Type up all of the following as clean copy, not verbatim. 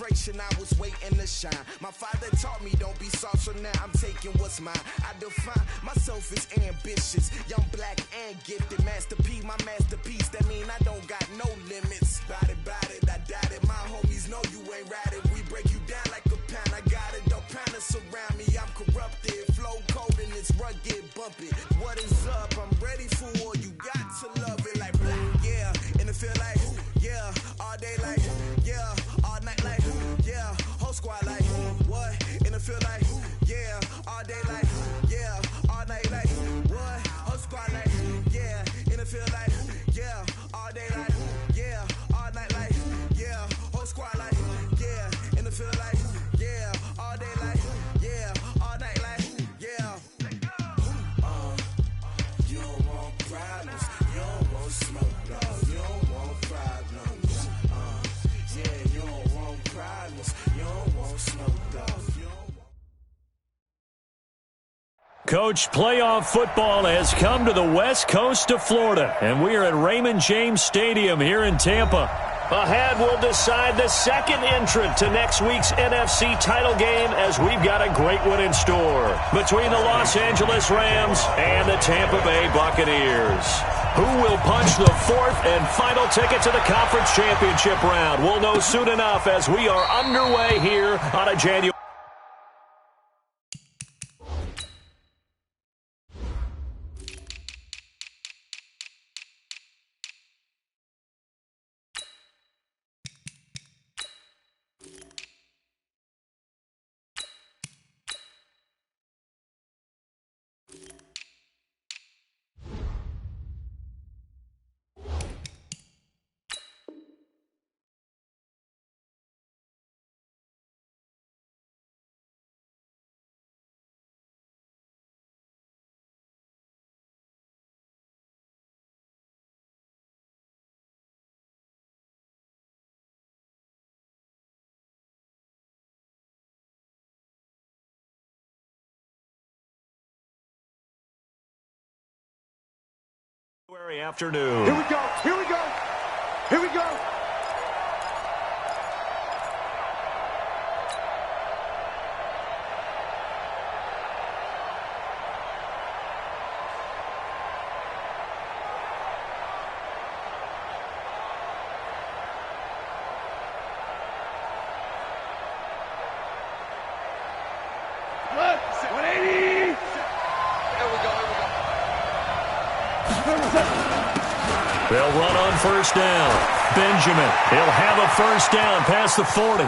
celebration, I was waiting to shine. My father taught me don't be soft, so now I'm taking what's mine. I define myself as ambitious, young, black, and gifted. Master P, my masterpiece, that mean I don't got no limits. Bout it, I doubt it. My homies know you ain't ratted. We break you down like a pound. I got it, don't pound us around me. I'm corrupted, flow cold and it's rugged, bumpy. What is up? I'm ready for war. You got to love it like black, yeah. And it feel like, yeah. All day like, yeah. All night like, yeah. Whole squad like, what? And it feel like, yeah. All day like, yeah. All night like, what? Whole squad like, yeah. And it feel like, yeah. All day like, yeah. All night like, yeah. Whole squad like, yeah. And it feel like, yeah. All day like, yeah. All night like, yeah. You don't want problems. You don't want smoke, dog. You don't want problems. Yeah, you don't want problems. You don't want smoke, dog. Coach, playoff football has come to the west coast of Florida, and we are at Raymond James Stadium here in Tampa. Ahead, we'll decide the second entrant to next week's NFC title game, as we've got a great one in store between the Los Angeles Rams and the Tampa Bay Buccaneers. Who will punch the fourth and final ticket to the conference championship round? We'll know soon enough as we are underway here on a January. Afternoon. Here we go. Here we go. Here we go. Look, 180. They'll run on first down. Benjamin, he'll have a first down past the 40.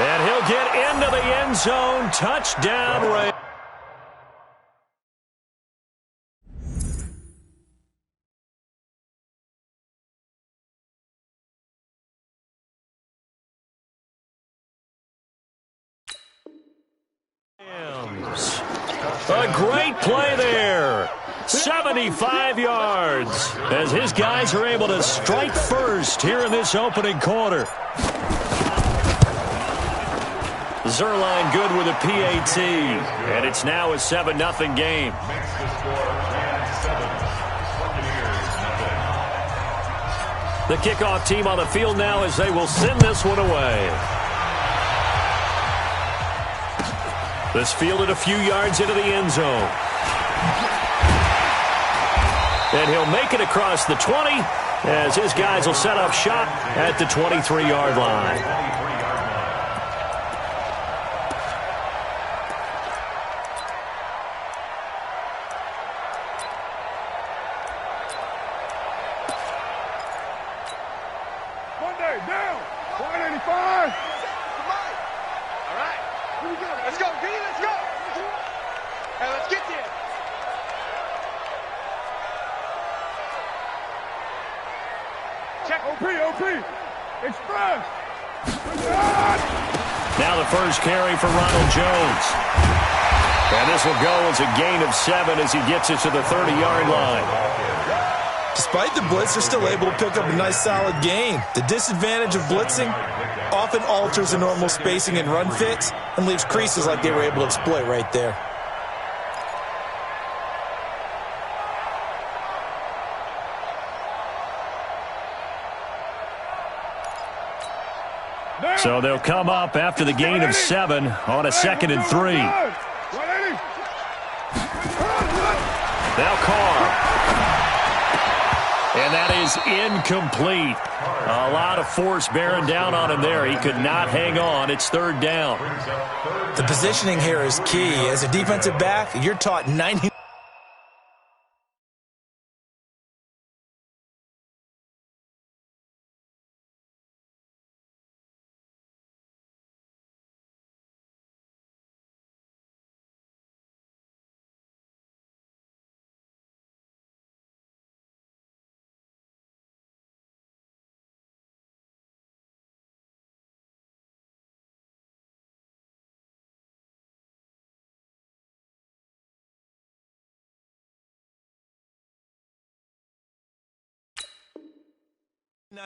And he'll get into the end zone. Touchdown, Ray. A great play there. 75 yards as his guys are able to strike first here in this opening quarter. Zerline good with a PAT, and it's now a 7-0 game. The kickoff team on the field now as they will send this one away. This fielded a few yards into the end zone. And he'll make it across the 20 as his guys will set up shop at the 23-yard line. Monday, down. 185. All right. Here we go. Let's go, B. Let's go. Hey, let's get there. Check. OP. Express. Now the first carry for Ronald Jones. And this will go as a gain of 7 as he gets it to the 30-yard line. Despite the blitz, they're still able to pick up a nice, solid gain. The disadvantage of blitzing often alters the normal spacing and run fits and leaves creases like they were able to exploit right there. So they'll come up after the gain of 7 on a 2nd and 3. Now Carr. And that is incomplete. A lot of force bearing down on him there. He could not hang on. It's 3rd down. The positioning here is key. As a defensive back, you're taught 90.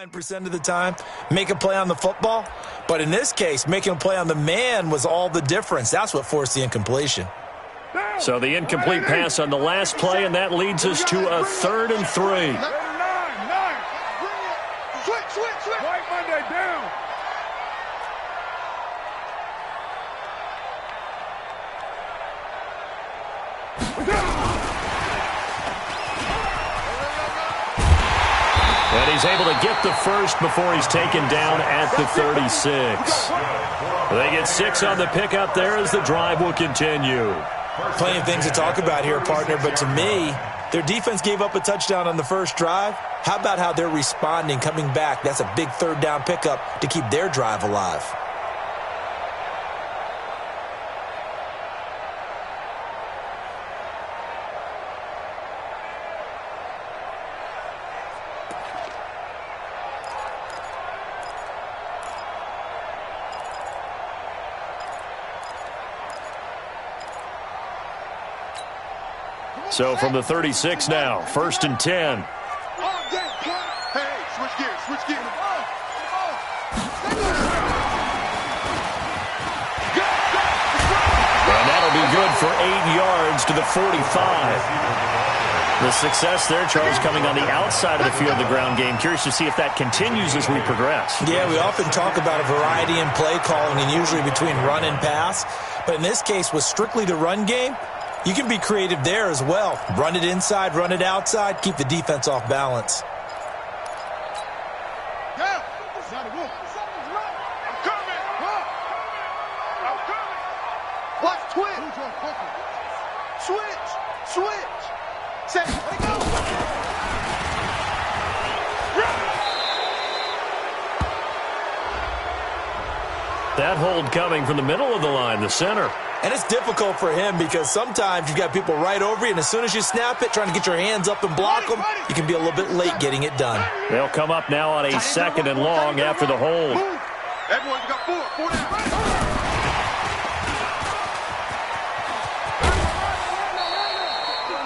% of the time, make a play on the football. But in this case, making a play on the man was all the difference. That's what forced the incompletion. So the incomplete pass on the last play, and that leads us to a 3rd and 3. Switch. White Monday down. And he's able to get the first before he's taken down at the 36. They get 6 on the pickup there as the drive will continue. Plenty of things to talk about here, partner, but to me, their defense gave up a touchdown on the first drive. How about how they're responding, coming back? That's a big 3rd down pickup to keep their drive alive. So from the 36 now, 1st and 10. Hey, switch gears. And that'll be good for 8 yards to the 45. The success there, Charles, coming on the outside of the field of the ground game. Curious to see if that continues as we progress. Yeah, we often talk about a variety in play calling and usually between run and pass. But in this case, with strictly the run game, you can be creative there as well. Run it inside, run it outside, keep the defense off balance. I'm coming. Watch Switch. Set. Let it go. That hold coming from the middle of the line, the center. And it's difficult for him because sometimes you've got people right over you, and as soon as you snap it, trying to get your hands up and block them, you can be a little bit late getting it done. They'll come up now on a 2nd and long after the hold. Everyone, you got 4 down.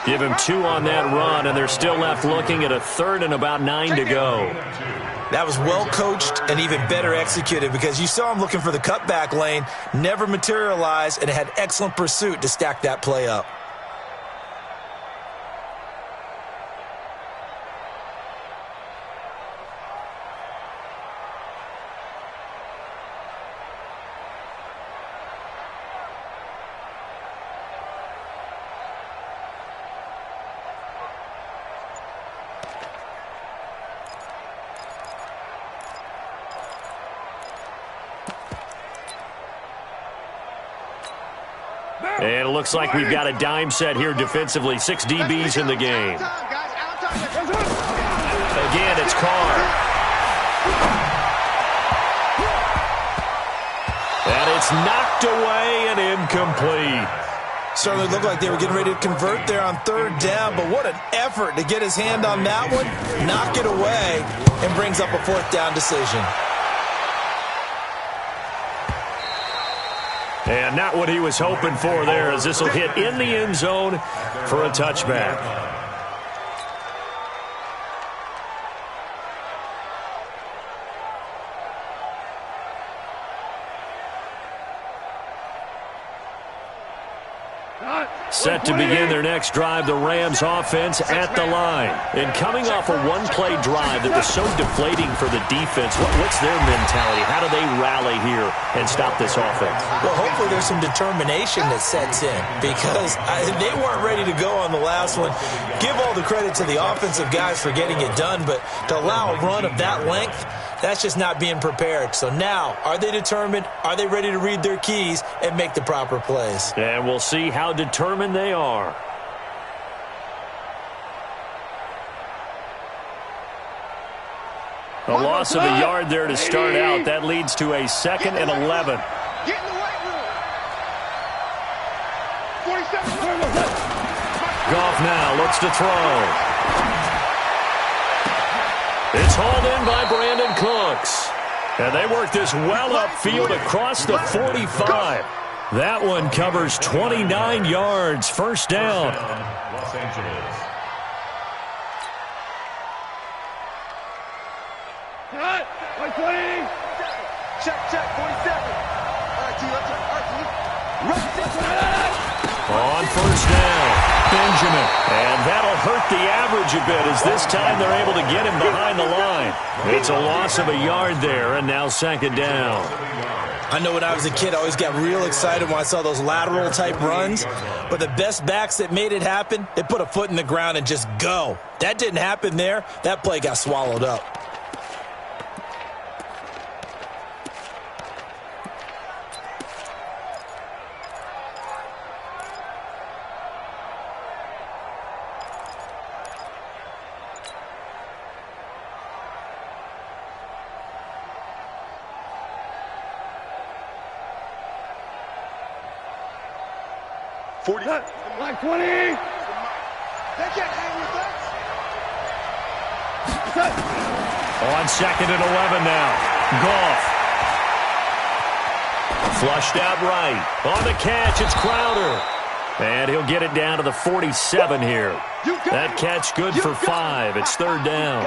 Give him 2 on that run, and they're still left looking at a 3rd and about 9 to go. That was well coached and even better executed because you saw him looking for the cutback lane, never materialized, and had excellent pursuit to stack that play up. And it looks like we've got a dime set here defensively. 6 DBs in the game. Again, it's Carr. And it's knocked away and incomplete. Certainly looked like they were getting ready to convert there on 3rd down, but what an effort to get his hand on that one, knock it away, and brings up a 4th down decision. And not what he was hoping for there, as this will hit in the end zone for a touchback. Set to begin their next drive, the Rams offense at the line. And coming off a one-play drive that was so deflating for the defense, what's their mentality? How do they rally here and stop this offense? Well, hopefully there's some determination that sets in because they weren't ready to go on the last one. Give all the credit to the offensive guys for getting it done, but to allow a run of that length, that's just not being prepared. So now, are they determined? Are they ready to read their keys and make the proper plays? And we'll see how determined they are. A loss of a yard there to start out. That leads to a 2nd and 11. Get in the weight room. 47. Goff now looks to throw. It's hauled in by Brandon Cooks. And they work this well upfield across the 45. That one covers 29 yards. First down. Los Angeles. Cut. 20. Check, 47. All right, T, On first down, Benjamin. And that'll hurt the average a bit as this time they're able to get him behind the line. It's a loss of a yard there, and now 2nd down. I know when I was a kid, I always got real excited when I saw those lateral-type runs. But the best backs that made it happen, they put a foot in the ground and just go. That didn't happen there. That play got swallowed up. Like 20. They can't hang with us. On 2nd and 11 now. Goff. Flushed out right. On the catch, it's Crowder. And he'll get it down to the 47 here. That catch good for 5. It's 3rd down.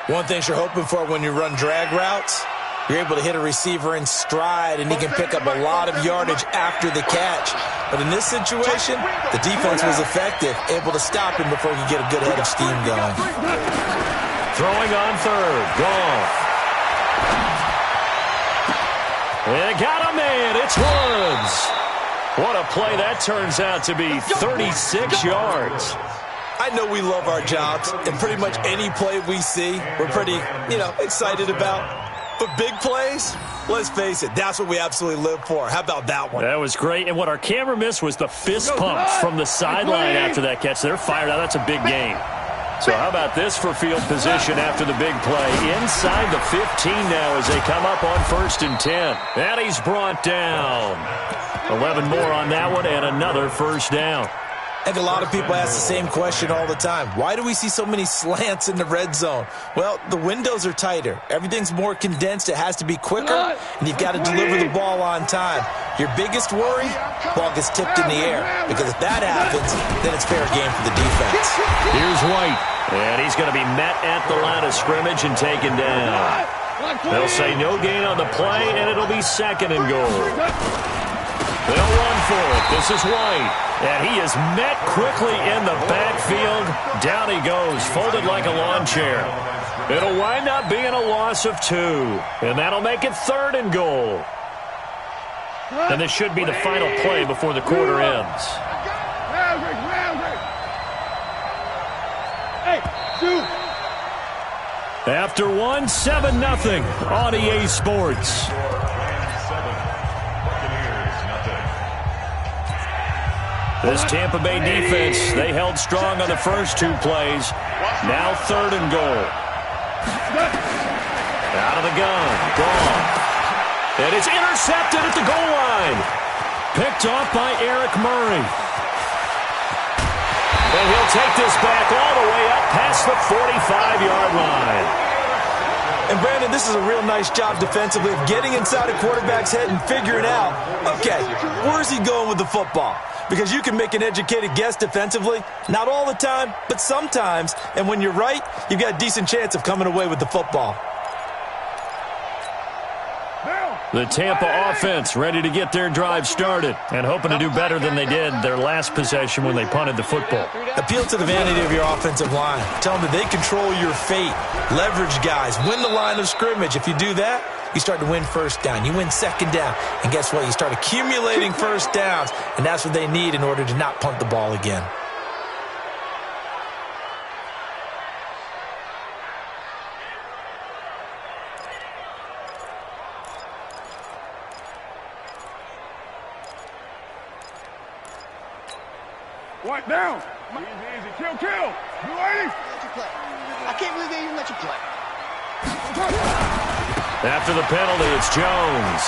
One thing you're hoping for when you run drag routes, you're able to hit a receiver in stride, and he can pick up a lot of yardage after the catch. But in this situation, the defense was effective, able to stop him before he could get a good head of steam going. Throwing on 3rd. Goff. And got a man. It's Woods. What a play that turns out to be. 36 yards. I know we love our jobs, and pretty much any play we see, we're pretty, excited about. But big plays, let's face it, that's what we absolutely live for. How about that one? That was great. And what our camera missed was the fist pump from the sideline after that catch. They're fired out. That's a big gain. So how about this for field position after the big play? Inside the 15 now as they come up on 1st and 10. And he's brought down. 11 more on that one and another 1st down. I think a lot of people ask the same question all the time. Why do we see so many slants in the red zone? Well, the windows are tighter. Everything's more condensed. It has to be quicker, and you've got to deliver the ball on time. Your biggest worry, ball gets tipped in the air, because if that happens, then it's fair game for the defense. Here's White, and he's going to be met at the line of scrimmage and taken down. They'll say no gain on the play, and it'll be 2nd and goal. They'll run for it. This is White. And he is met quickly in the backfield. Down he goes, folded like a lawn chair. It'll wind up being a loss of 2. And that'll make it 3rd and goal. And this should be the final play before the quarter ends. After one, 7-0 on EA Sports. This Tampa Bay defense, they held strong on the first 2 plays. Now 3rd and goal. Out of the gun. Gone. And it's intercepted at the goal line. Picked off by Eric Murray. And he'll take this back all the way up past the 45-yard line. And, Brandon, this is a real nice job defensively of getting inside a quarterback's head and figuring out, okay, where's he going with the football? Because you can make an educated guess defensively, not all the time, but sometimes. And when you're right, you've got a decent chance of coming away with the football. Now. The Tampa offense ready to get their drive started and hoping to do better than they did their last possession when they punted the football. Appeal to the vanity of your offensive line. Tell them that they control your fate. Leverage guys. Win the line of scrimmage. If you do that, you start to win first down. You win second down. And guess what? You start accumulating first downs, and that's what they need in order to not punt the ball again. What down? Easy. Kill. You ready? Let you play. I can't believe they even let you play. After the penalty, it's Jones.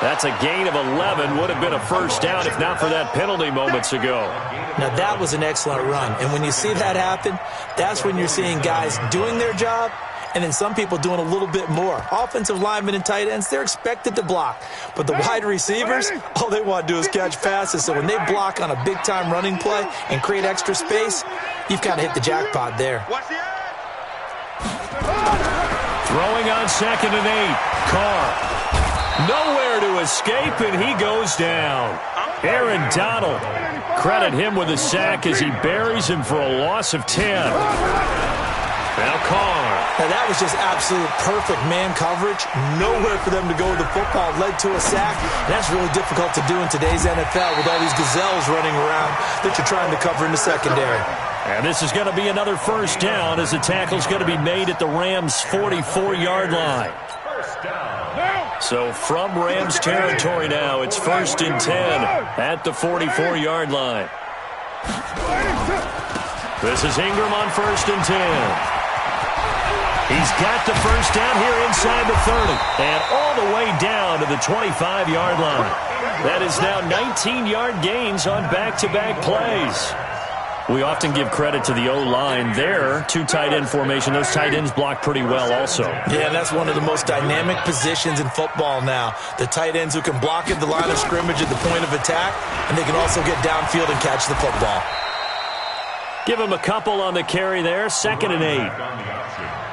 That's a gain of 11. Would have been a first down if not for that penalty moments ago. Now, that was an excellent run. And when you see that happen, that's when you're seeing guys doing their job and then some people doing a little bit more. Offensive linemen and tight ends, they're expected to block. But the wide receivers, all they want to do is catch passes. So when they block on a big-time running play and create extra space, you've kind of hit the jackpot there. Throwing on 2nd and 8. Carr. Nowhere to escape, and he goes down. Aaron Donald. Credit him with a sack as he buries him for a loss of 10. Now Carr. Now that was just absolute perfect man coverage. Nowhere for them to go with the football. Led to a sack. And that's really difficult to do in today's NFL with all these gazelles running around that you're trying to cover in the secondary. And this is going to be another first down as the tackle's going to be made at the Rams' 44-yard line. So from Rams territory now, it's 1st and 10 at the 44-yard line. This is Ingram on 1st and 10. He's got the first down here inside the 30 and all the way down to the 25-yard line. That is now 19-yard gains on back-to-back plays. We often give credit to the O-line there. 2 tight end formation. Those tight ends block pretty well also. Yeah, that's one of the most dynamic positions in football now. The tight ends who can block at the line of scrimmage at the point of attack, and they can also get downfield and catch the football. Give him a couple on the carry there. 2nd and 8.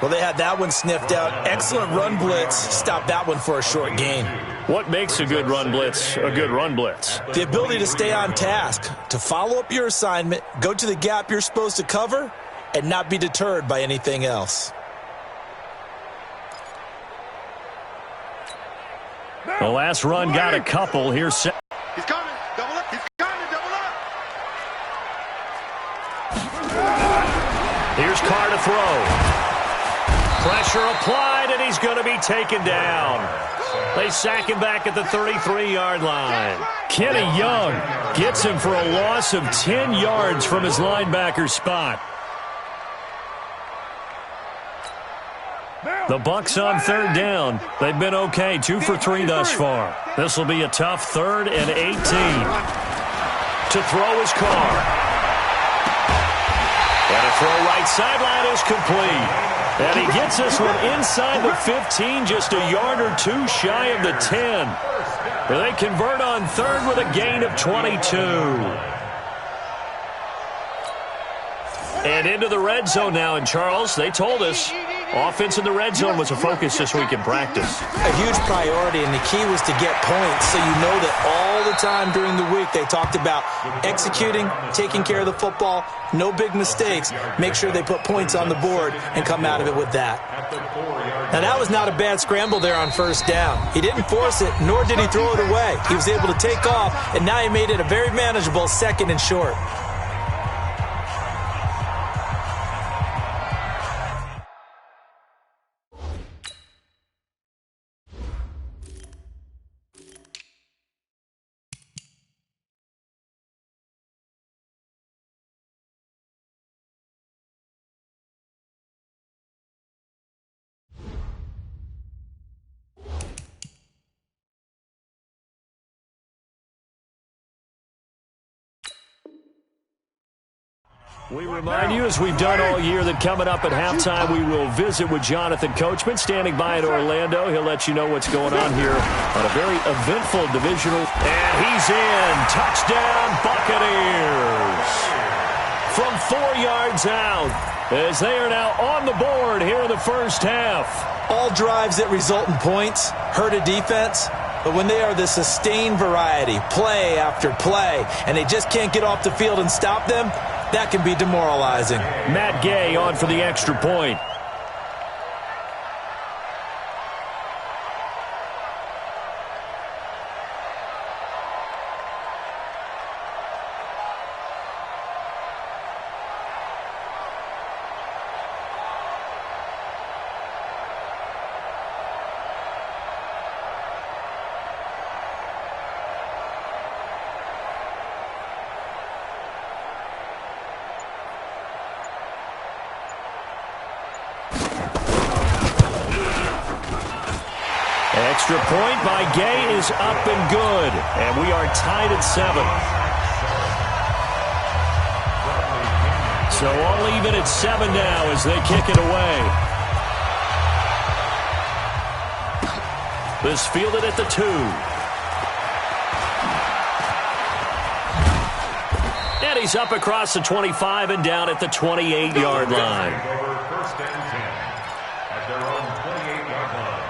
Well, they had that one sniffed out. Excellent run blitz. Stopped that one for a short gain. What makes a good run blitz a good run blitz? The ability to stay on task, to follow up your assignment, go to the gap you're supposed to cover, and not be deterred by anything else. The last run got a couple. Here's He's coming. Double up. He's coming. Double up. Here's Carr to throw. Pressure applied, and he's going to be taken down. They sack him back at the 33-yard line. Kenny Young gets him for a loss of 10 yards from his linebacker spot. The Bucs on 3rd down. They've been okay, 2 for 3 thus far. This will be a tough 3rd and 18. To throw is Carr. And a throw right sideline is complete. And he gets this one inside the 15, just a yard or 2 shy of the 10. They convert on 3rd with a gain of 22. And into the red zone now. And Charles, they told us offense in the red zone was a focus this week in practice. A huge priority, and the key was to get points. So you know that all the time during the week they talked about executing, taking care of the football, no big mistakes. Make sure they put points on the board and come out of it with that. Now that was not a bad scramble there on 1st down. He didn't force it, nor did he throw it away. He was able to take off, and now he made it a very manageable 2nd and short. We remind you, as we've done all year, that coming up at halftime, we will visit with Jonathan Coachman, standing by in Orlando. He'll let you know what's going on here on a very eventful divisional. And he's in. Touchdown, Buccaneers. From 4 yards out. as they are now on the board here in the first half. All drives that result in points hurt a defense, but when they are the sustained variety, play after play, and they just can't get off the field and stop them, that can be demoralizing. Matt Gay on for the extra point. Extra point by Gay is up and good, and we are tied at 7. So all even at 7 now as they kick it away. This fielded at the 2. And he's up across the 25 and down at the 28-yard line. First and 10 at their own 28-yard line.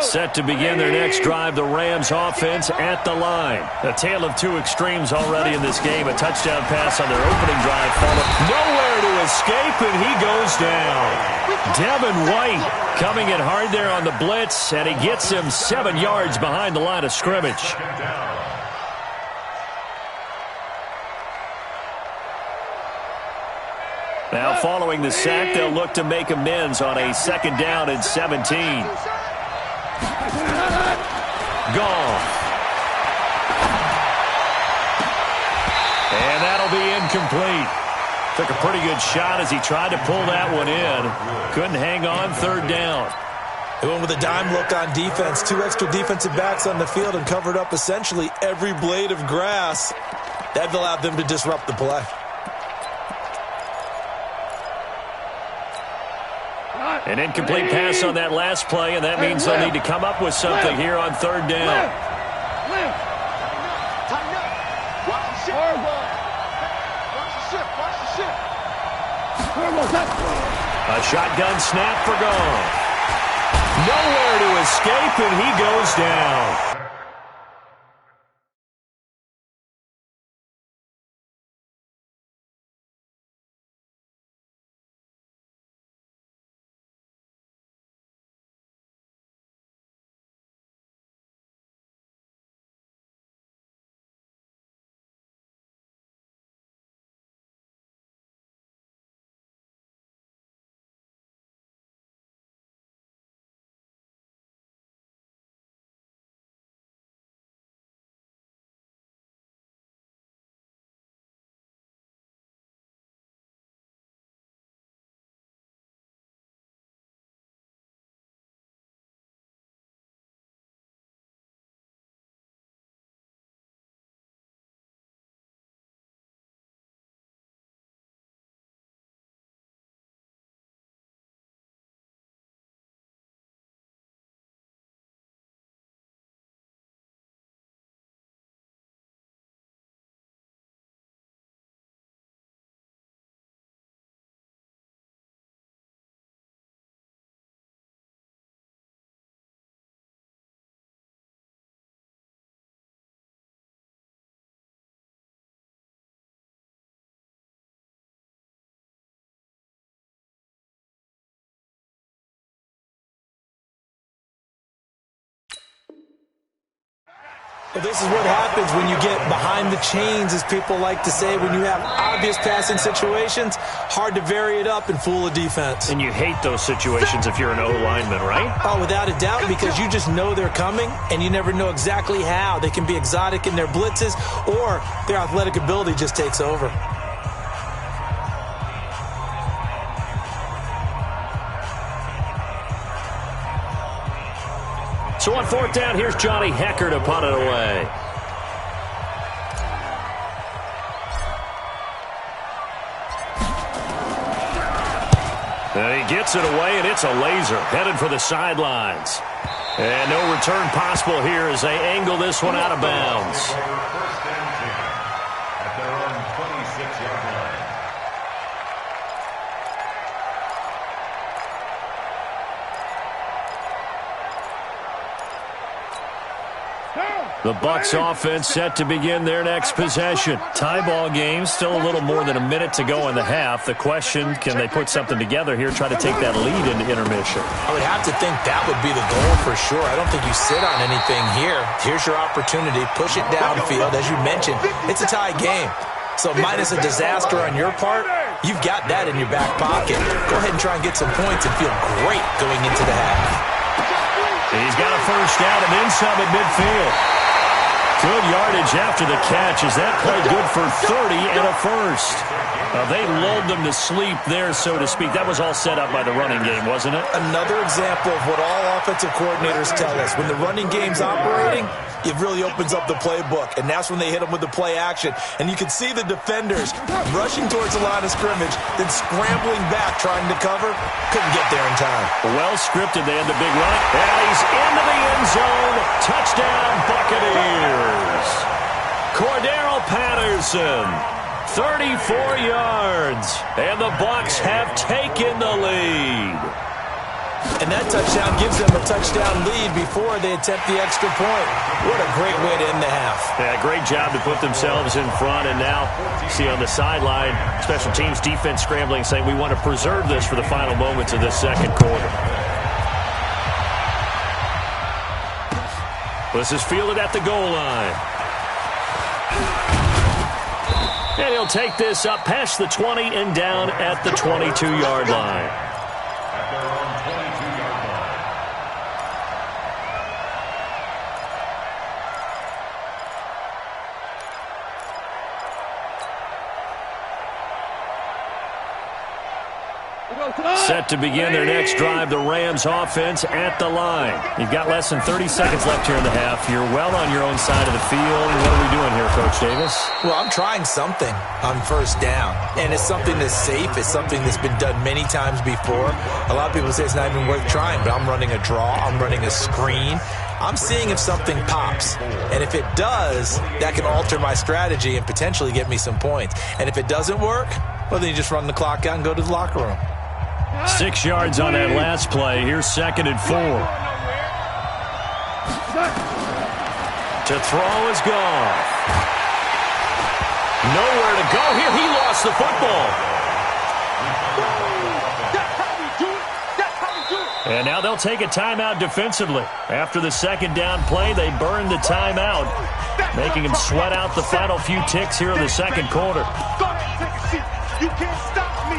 Set to begin their next drive, the Rams offense at the line. A tale of two extremes already in this game. A touchdown pass on their opening drive, followed nowhere to escape, and he goes down. Devin White coming in hard there on the blitz, and he gets him 7 yards behind the line of scrimmage. Now following the sack, they'll look to make amends on a 2nd down and 17. Gone. And that'll be incomplete. Took a pretty good shot as he tried to pull that one in. Couldn't hang on 3rd down. They went with a dime look on defense. 2 extra defensive backs on the field and covered up essentially every blade of grass. That allowed them to disrupt the play. An incomplete pass on that last play, and that means they'll need to come up with something here on 3rd down. A shotgun snap for gone. Nowhere to escape, and he goes down. Well, this is what happens when you get behind the chains, as people like to say. When you have obvious passing situations, hard to vary it up and fool a defense. And you hate those situations if you're an O-lineman, right? Oh, without a doubt, because you just know they're coming, and you never know exactly how. They can be exotic in their blitzes, or their athletic ability just takes over. So on 4th down, here's Johnny Hecker to punt it away. And he gets it away, and it's a laser headed for the sidelines. And no return possible here as they angle this one out of bounds. First and 10 at their own 26-yard line. The Bucs offense set to begin their next possession. Tie ball game, still a little more than a minute to go in the half. The question, can they put something together here, try to take that lead into intermission? I would have to think that would be the goal for sure. I don't think you sit on anything here. Here's your opportunity. Push it downfield. As you mentioned, it's a tie game. So minus a disaster on your part, you've got that in your back pocket. Go ahead and try and get some points and feel great going into the half. He's got a first down and then some at midfield. Good yardage after the catch as that play good for 30 and a first. They lulled them to sleep there, so to speak. That was all set up by the running game, wasn't it? Another example of what all offensive coordinators tell us. When the running game's operating, it really opens up the playbook, and that's when they hit them with the play action. And you can see the defenders rushing towards the line of scrimmage, then scrambling back, trying to cover. Couldn't get there in time. Well scripted. They had the big run. And he's into the end zone. Touchdown, Buccaneers. Cordero Patterson, 34 yards. And the Bucs have taken the lead. And that touchdown gives them a touchdown lead before they attempt the extra point. What a great way to end the half. Yeah, great job to put themselves in front. And now, see on the sideline, special teams defense scrambling, saying we want to preserve this for the final moments of this second quarter. This is fielded at the goal line. And he'll take this up past the 20 and down at the 22-yard line. At their own 22-yard line. Set to begin their next drive, the Rams offense at the line. You've got less than 30 seconds left here in the half. You're well on your own side of the field. What are we doing here, Coach Davis? Well, I'm trying something on first down, and it's something that's safe. It's something that's been done many times before. A lot of people say it's not even worth trying, but I'm running a draw. I'm running a screen. I'm seeing if something pops, and if it does, that can alter my strategy and potentially get me some points. And if it doesn't work, well, then you just run the clock out and go to the locker room. 6 yards on that last play. Here's 2nd and 4. To throw is gone. Nowhere to go here. He lost the football. And now they'll take a timeout defensively. After the second down play, they burned the timeout, making him sweat out the final few ticks here in the second quarter. Go ahead, take a seat. You can't stop me.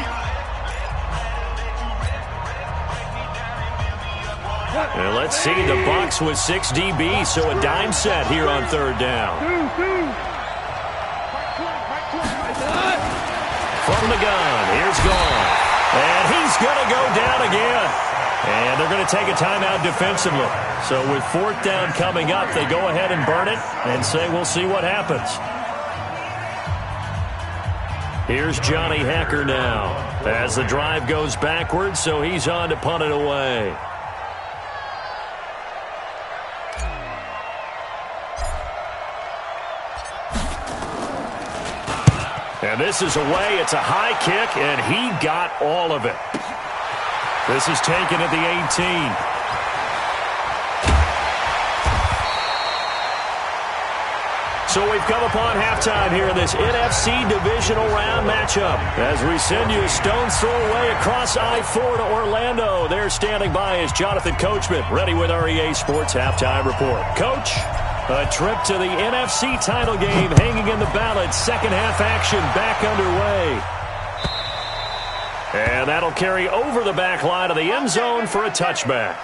And let's see, the Bucs with 6 DBs, so a dime set here on third down. From the gun, here's gone. And he's going to go down again. And they're going to take a timeout defensively. So with 4th down coming up, they go ahead and burn it and say we'll see what happens. Here's Johnny Hecker now as the drive goes backwards, so he's on to punt it away. And this is away. It's a high kick, and he got all of it. This is taken at the 18. So we've come upon halftime here in this NFC divisional round matchup as we send you a stone's throw away across I-4 to Orlando. There standing by is Jonathan Coachman, ready with our EA Sports Halftime Report. Coach, a trip to the NFC title game hanging in the balance. Second half action back underway. And that'll carry over the back line of the end zone for a touchback.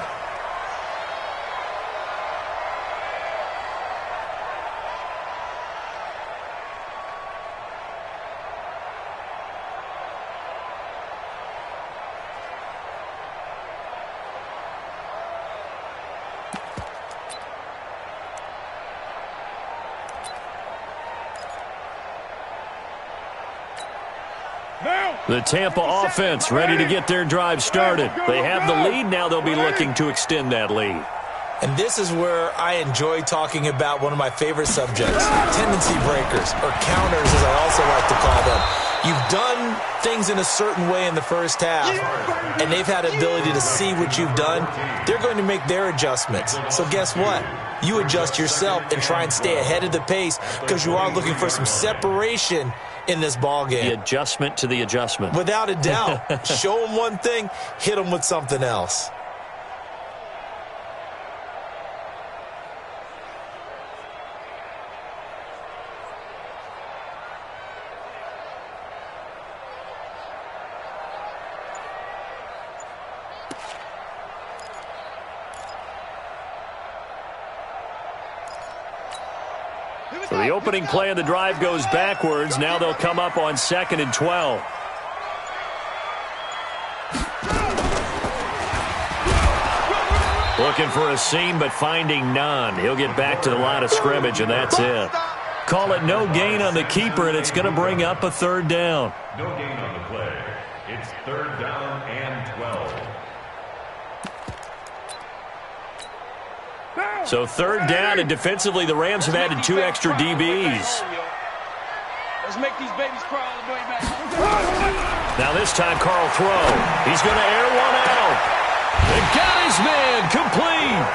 The Tampa offense ready to get their drive started. They have the lead. Now they'll be looking to extend that lead. And this is where I enjoy talking about one of my favorite subjects, tendency breakers, or counters as I also like to call them. You've done things in a certain way in the first half, and they've had the ability to see what you've done. They're going to make their adjustments. So guess what? You adjust yourself and try and stay ahead of the pace because you are looking for some separation in this ball game. The adjustment to the adjustment. Without a doubt. Show them one thing, hit them with something else. So the opening play of the drive goes backwards. Now they'll come up on 2nd and 12. Looking for a seam, but finding none. He'll get back to the line of scrimmage, and that's it. Call it no gain on the keeper, and it's going to bring up a 3rd down. No gain on the play. It's 3rd down and 12. So 3rd down, and defensively, the Rams have added 2 extra DBs. Let's make these babies crawl all the way back. Now this time, Carl throw. He's going to air one out. And got his man complete.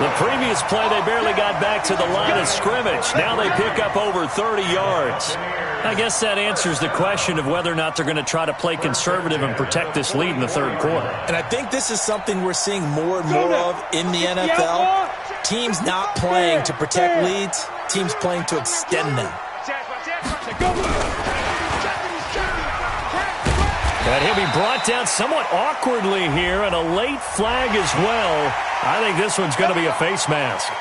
The previous play, they barely got back to the line of scrimmage. Now they pick up over 30 yards. I guess that answers the question of whether or not they're going to try to play conservative and protect this lead in the 3rd quarter. And I think this is something we're seeing more and more of in the NFL. Teams not playing to protect leads, teams playing to extend them. And he'll be brought down somewhat awkwardly here, and a late flag as well. I think this one's going to be a face mask.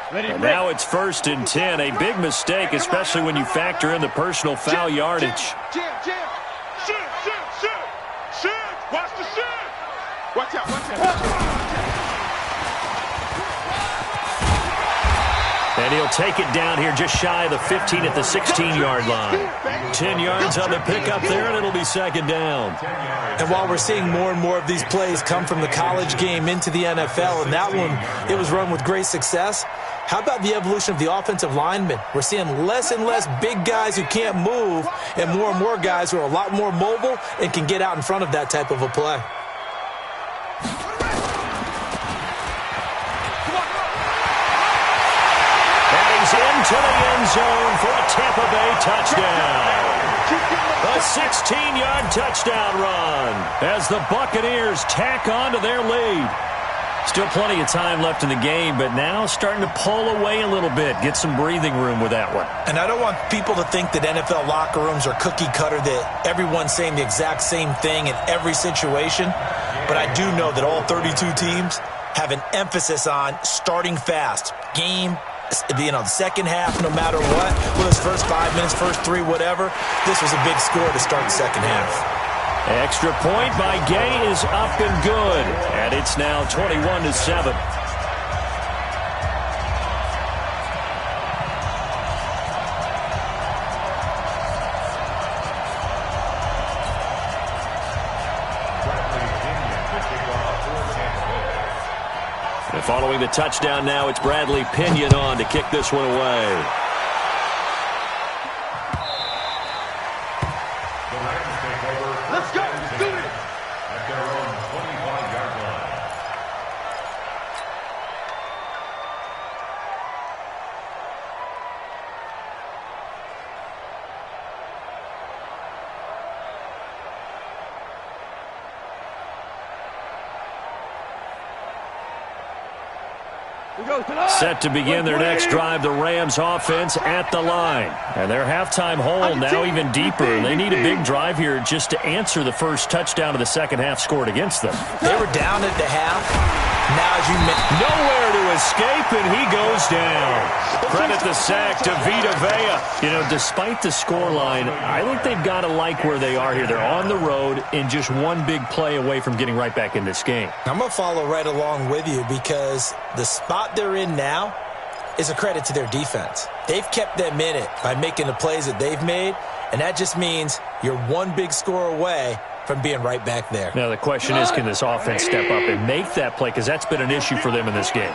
And now it's 1st and 10. A big mistake, especially when you factor in the personal foul yardage. Jim. Shoot. Watch the shoot. Watch out. And he'll take it down here just shy of the 15 at the 16-yard line. 10 yards on the pickup there, and it'll be 2nd down. And while we're seeing more and more of these plays come from the college game into the NFL, and that one, it was run with great success, how about the evolution of the offensive linemen? We're seeing less and less big guys who can't move and more guys who are a lot more mobile and can get out in front of that type of a play. And he's into the end zone for a Tampa Bay touchdown. A 16-yard touchdown run as the Buccaneers tack on to their lead. Still plenty of time left in the game, but now starting to pull away a little bit, get some breathing room with that one. And I don't want people to think that NFL locker rooms are cookie cutter, that everyone's saying the exact same thing in every situation. But I do know that all 32 teams have an emphasis on starting fast. Game, the second half, no matter what, whether it's first 5 minutes, first 3, whatever, this was a big score to start the second half. Extra point by Gay is up and good. And it's now 21-7. And following the touchdown now, it's Bradley Pinion on to kick this one away. Let's go. Let's do it. At their own 25-yard line. Set to begin their next drive, the Rams offense at the line. And their halftime hole now even deeper. They need a big drive here just to answer the first touchdown of the second half scored against them. They were down at the half. Now, as you mentioned, nowhere to escape, and he goes down. Credit the sack to Vita Vea. You know, despite the scoreline, I think they've got to like where they are here. They're on the road and just one big play away from getting right back in this game. I'm going to follow right along with you because the spot they're in now is a credit to their defense. They've kept them in it by making the plays that they've made, and that just means you're one big score away from being right back there. Now the question is, can this offense step up and make that play? Because that's been an issue for them in this game.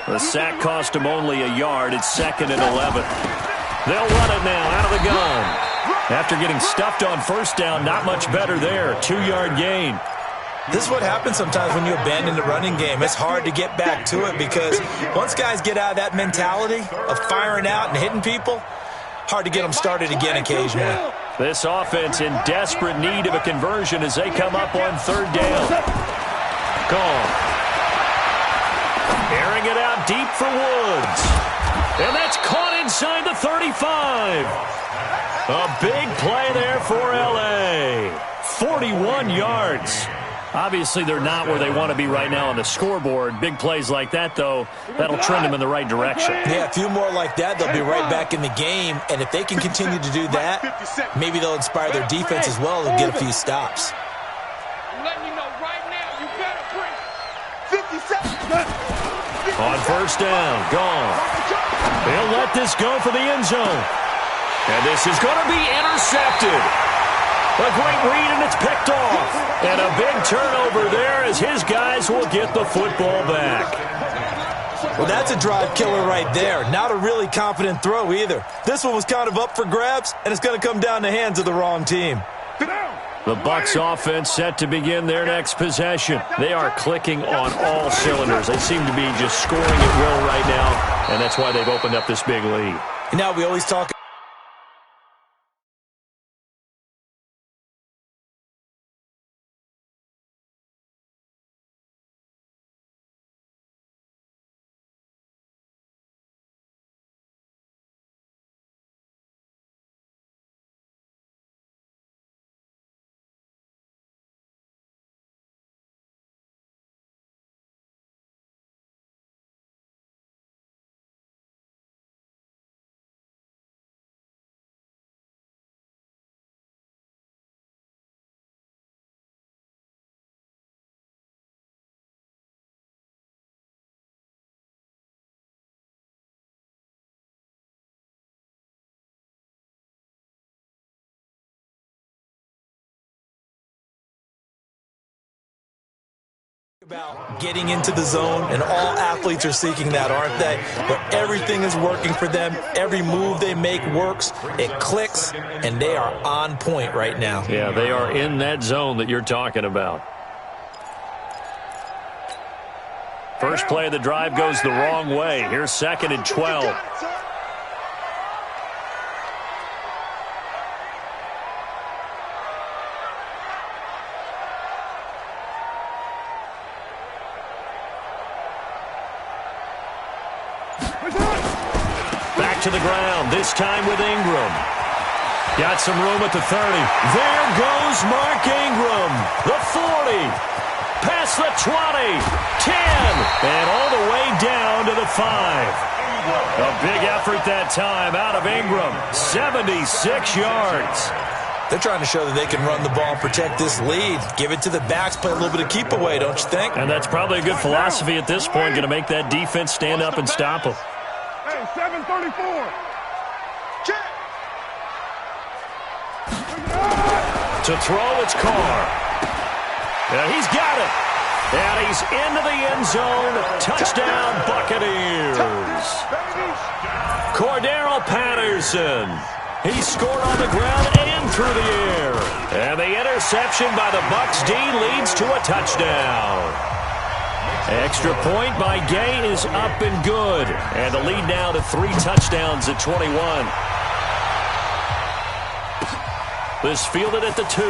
The sack cost them only a yard. It's 2nd and 11. They'll run it now out of the gun. After getting stuffed on first down, not much better there. 2-yard gain. This is what happens sometimes when you abandon the running game. It's hard to get back to it because once guys get out of that mentality of firing out and hitting people, hard to get them started again occasionally. This offense in desperate need of a conversion as they come up on 3rd down. Gone. Airing it out deep for Woods. And that's caught inside the 35. A big play there for L.A. 41 yards. Obviously, they're not where they want to be right now on the scoreboard. Big plays like that, though, that'll trend them in the right direction. Yeah, a few more like that, they'll be right back in the game. And if they can continue to do that, maybe they'll inspire their defense as well and get a few stops. I'm letting you know right now, you better bring 57. On first down, gone. They'll let this go for the end zone. And this is going to be intercepted. A great read, and it's picked off. And a big turnover there as his guys will get the football back. Well, that's a drive killer right there. Not a really confident throw either. This one was kind of up for grabs, and it's going to come down the hands of the wrong team. The Bucs offense set to begin their next possession. They are clicking on all cylinders. They seem to be just scoring at will right now, and that's why they've opened up this big lead. Now we always talk about getting into the zone, and all athletes are seeking that, aren't they? Where everything is working for them, every move they make works, it clicks, and they are on point right now. Yeah, they are in that zone that you're talking about. First play of the drive goes the wrong way. Here's 2nd and 12. Back to the ground, this time with Ingram. Got some room at the 30. There goes Mark Ingram. The 40. Past the 20. 10. And all the way down to the 5. A big effort that time out of Ingram. 76 yards. They're trying to show that they can run the ball and protect this lead. Give it to the backs, play a little bit of keep away, don't you think? And that's probably a good philosophy at this point. Going to make that defense stand up and stop them. Hey, 734. Check. To throw, it's Carr. Yeah, he's got it. And he's into the end zone. Touchdown, Buccaneers. Cordero Patterson. He scored on the ground and through the air. And the interception by the Bucs D leads to a touchdown. Extra point by Gay is up and good. And the lead now to 3 touchdowns at 21. This fielded at the 2.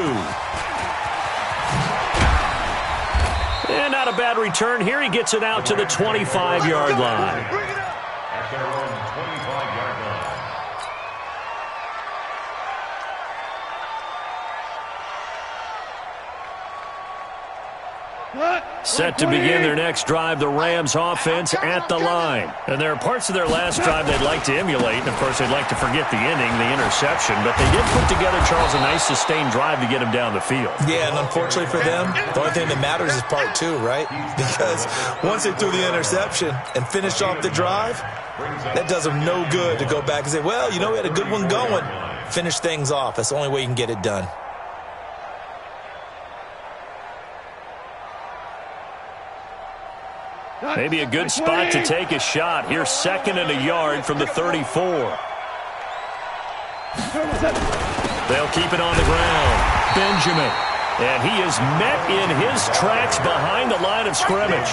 And not a bad return here. He gets it out to the 25-yard line. At their own 25-yard line. Set to begin their next drive, the Rams offense at the line. And there are parts of their last drive they'd like to emulate, and of course they'd like to forget the ending, the interception, but they did put together, Charles, a nice sustained drive to get him down the field. Yeah, and unfortunately for them, the only thing that matters is part two, right? Because once they threw the interception and finished off the drive, that does them no good to go back and say, well, you know, we had a good one going. Finish things off. That's the only way you can get it done. Maybe a good spot to take a shot. Here's 2nd and a yard from the 34. They'll keep it on the ground. Benjamin. And he is met in his tracks behind the line of scrimmage.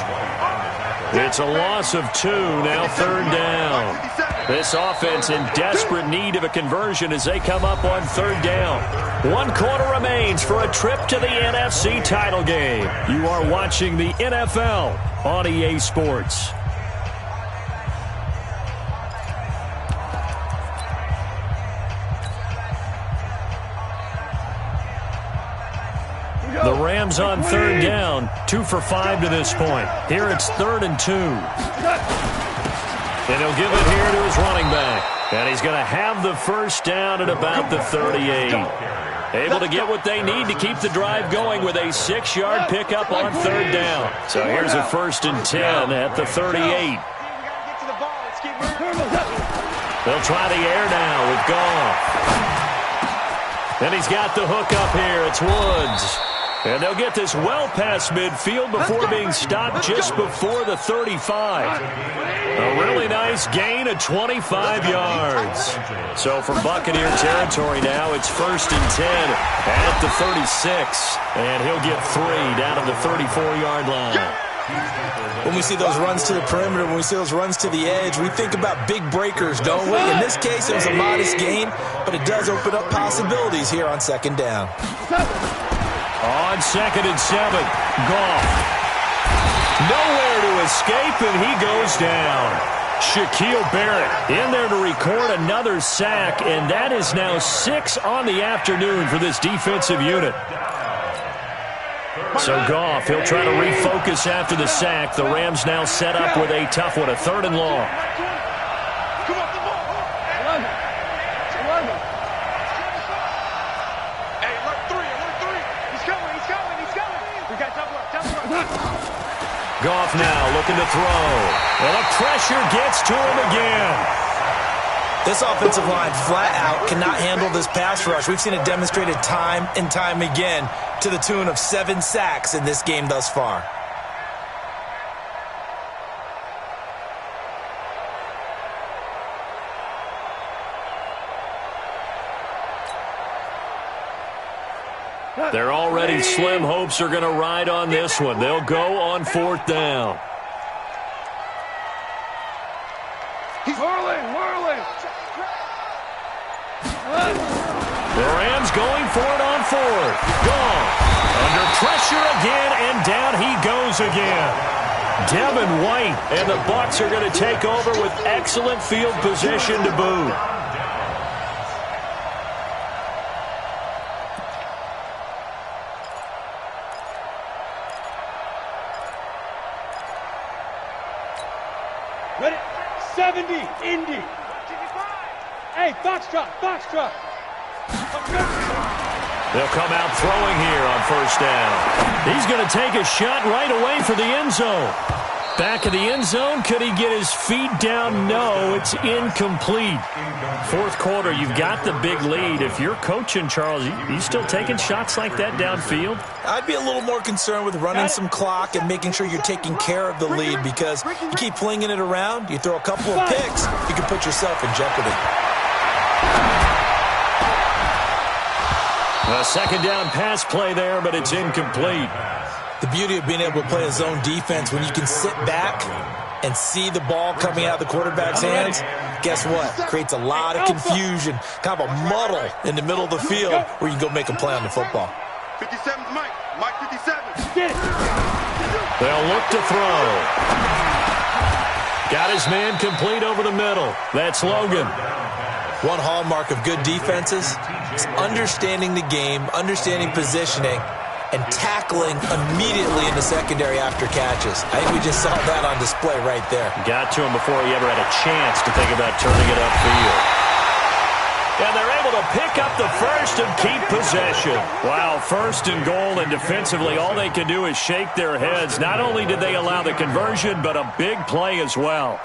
It's a loss of 2, now 3rd down. This offense in desperate need of a conversion as they come up on 3rd down. 1 quarter remains for a trip to the NFC title game. You are watching the NFL on EA Sports. The Rams on 3rd down, 2 for 5 to this point. Here it's 3rd and 2. And he'll give it here to his running back. And he's going to have the first down at about the 38. Able to get what they need to keep the drive going with a 6-yard pickup on 3rd down. So here's a 1st and 10 at the 38. They'll try the air now with Goff. And he's got the hook up here. It's Woods. And they'll get this well past midfield before being stopped just before the 35. A really nice gain of 25 yards. So for Buccaneer territory now, it's 1st and 10 at the 36. And he'll get 3 down to the 34-yard line. When we see those runs to the perimeter, when we see those runs to the edge, we think about big breakers, don't we? In this case, it was a modest gain, but it does open up possibilities here on 2nd down. On 2nd and 7, Goff. Nowhere to escape, and he goes down. Shaquille Barrett in there to record another sack, and that is now 6 on the afternoon for this defensive unit. So Goff, he'll try to refocus after the sack. The Rams now set up with a tough one, a 3rd and long. Goff now looking to throw. And the pressure gets to him again. This offensive line flat out cannot handle this pass rush. We've seen it demonstrated time and time again to the tune of 7 sacks in this game thus far. Their already slim hopes are going to ride on this one. They'll go on 4th down. He's whirling. The Rams going for it on 4th. Gone. Under pressure again, and down he goes again. Devin White and the Bucs are going to take over with excellent field position to boot. Ready? 70, Indy. Hey, Foxtrot. They'll come out throwing here on 1st down. He's going to take a shot right away for the end zone. Back of the end zone, could he get his feet down? No, it's incomplete. 4th quarter, you've got the big lead. If you're coaching, Charles, you still taking shots like that downfield? I'd be a little more concerned with running some clock and making sure you're taking care of the lead, because you keep flinging it around, you throw a couple of picks, you can put yourself in jeopardy. A 2nd down pass play there, but it's incomplete. The beauty of being able to play a zone defense, when you can sit back and see the ball coming out of the quarterback's hands, guess what? Creates a lot of confusion, kind of a muddle in the middle of the field where you can go make a play on the football. 57's Mike 57. They'll look to throw. Got his man complete over the middle. That's Logan. One hallmark of good defenses is understanding the game, understanding positioning, and tackling immediately in the secondary after catches. I think we just saw that on display right there. Got to him before he ever had a chance to think about turning it upfield. And they're able to pick up the first and keep possession. Wow, first and goal, and defensively all they can do is shake their heads. Not only did they allow the conversion, but a big play as well.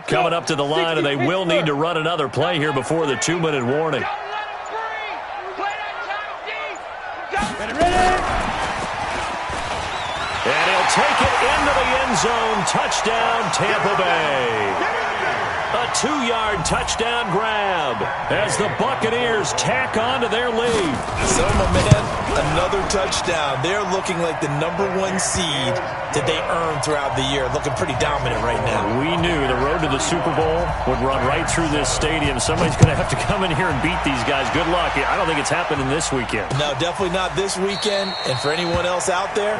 Coming up to the line, and they will need to run another play here before the 2-minute warning. And he'll take it into the end zone. Touchdown, Tampa Bay. A 2-yard touchdown grab as the Buccaneers tack on to their lead. So, my man, another touchdown. They're looking like the #1 seed that they earned throughout the year. Looking pretty dominant right now. We knew the road to the Super Bowl would run right through this stadium. Somebody's going to have to come in here and beat these guys. Good luck. I don't think it's happening this weekend. No, definitely not this weekend. And for anyone else out there,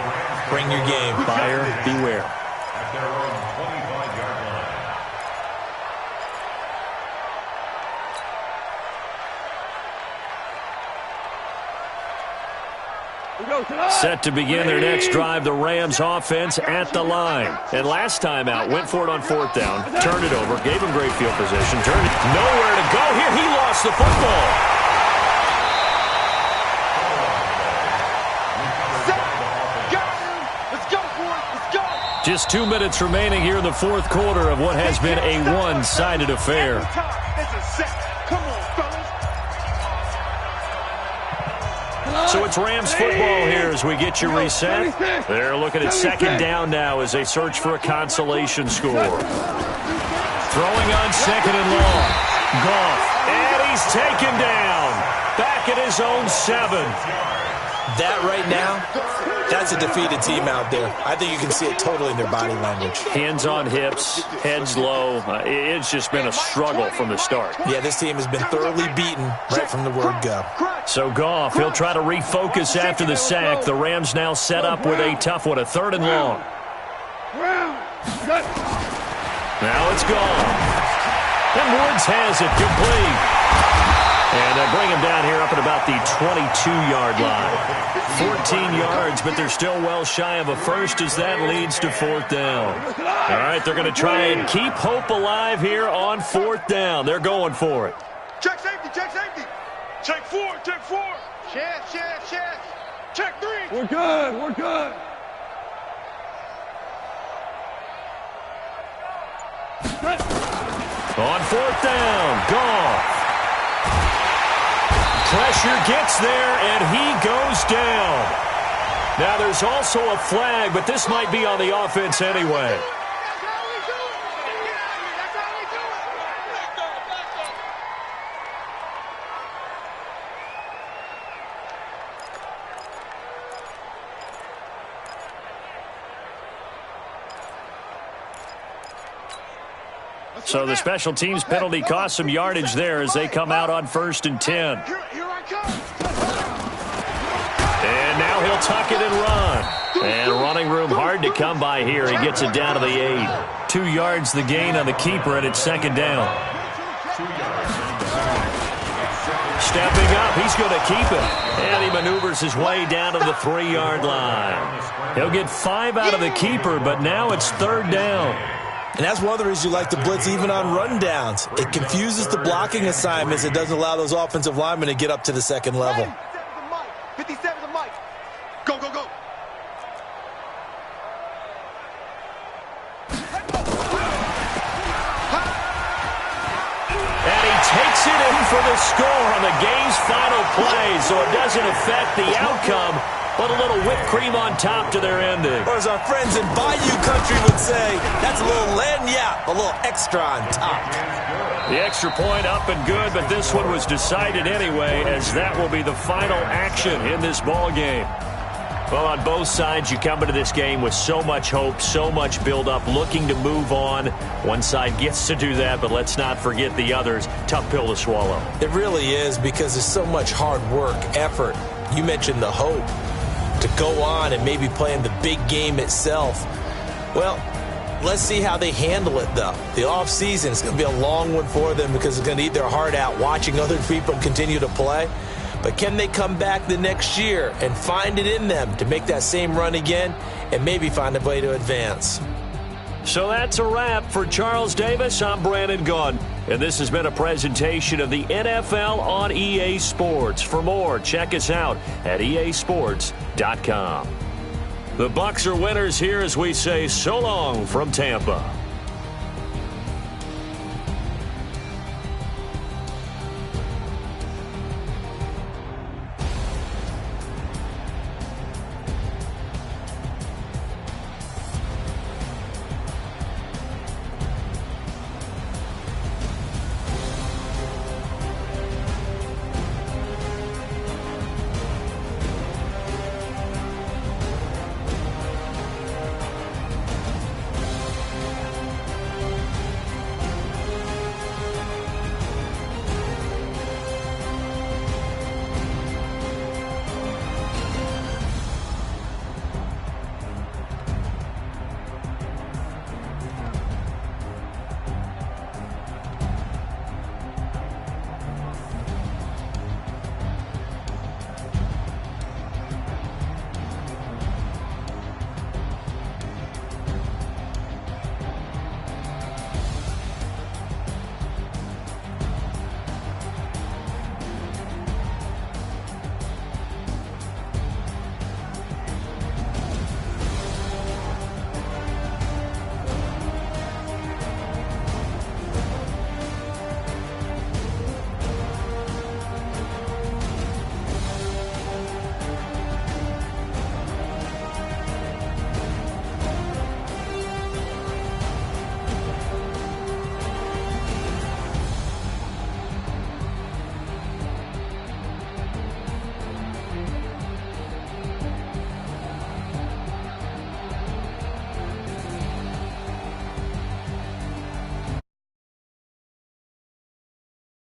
bring your game. Buyer beware. At their own 25-yard line. Set to begin their next drive, the Rams offense at the line. And last time out, went for it on 4th down, turned it over, gave him great field position, turned it nowhere to go. Here, he lost the football. Let's go, boys. Let's go. Just 2 minutes remaining here in the 4th quarter of what has been a one-sided affair. It's a set. Come on, fellas. So it's Rams football here as we get you reset. They're looking at 2nd down now as they search for a consolation score. Throwing on 2nd and long. Goff. And he's taken down. Back at his own 7. That right now, that's a defeated team out there. I think you can see it totally in their body language. Hands on hips, heads low. It's just been a struggle from the start. Yeah, this team has been thoroughly beaten right from the word go. So Goff, he'll try to refocus after the sack. The Rams now set up with a tough one, a 3rd and long. Now it's Goff. And Woods has it complete. And they bring him down here up at about the 22-yard line. 14 yards, but they're still well shy of a first as that leads to 4th down. All right, they're going to try and keep hope alive here on 4th down. They're going for it. Check safety, check safety. Check 4, check 4. Chance. Check 3. We're good. On 4th down, Goff. Pressure gets there, and he goes down. Now, there's also a flag, but this might be on the offense anyway. So the special teams penalty cost some yardage there as they come out on 1st and 10. And now he'll tuck it and run. And running room hard to come by here. He gets it down to the 8. 2 yards the gain on the keeper, and it's 2nd down. Stepping up, he's going to keep it. And he maneuvers his way down to the 3-yard line. He'll get 5 out of the keeper, but now it's 3rd down. And that's one of the reasons you like to blitz even on rundowns. It confuses the blocking assignments. It doesn't allow those offensive linemen to get up to the 2nd level. 57 to Mike. Go. And he takes it in for the score on the game's final play, so it doesn't affect the outcome. But a little whipped cream on top to their ending. Or as our friends in Bayou Country would say, that's a little lagniappe, a little extra on top. The extra point up and good, but this one was decided anyway, as that will be the final action in this ball game. Well, on both sides, you come into this game with so much hope, so much build-up, looking to move on. One side gets to do that, but let's not forget the others. Tough pill to swallow. It really is, because there's so much hard work, effort. You mentioned the hope to go on and maybe play in the big game itself. Well, let's see how they handle it, though. The offseason is going to be a long one for them because they're going to eat their heart out watching other people continue to play. But can they come back the next year and find it in them to make that same run again and maybe find a way to advance? So that's a wrap for Charles Davis. I'm Brandon Gaudin, and this has been a presentation of the NFL on EA Sports. For more, check us out at easports.com. The Bucs are winners here as we say so long from Tampa.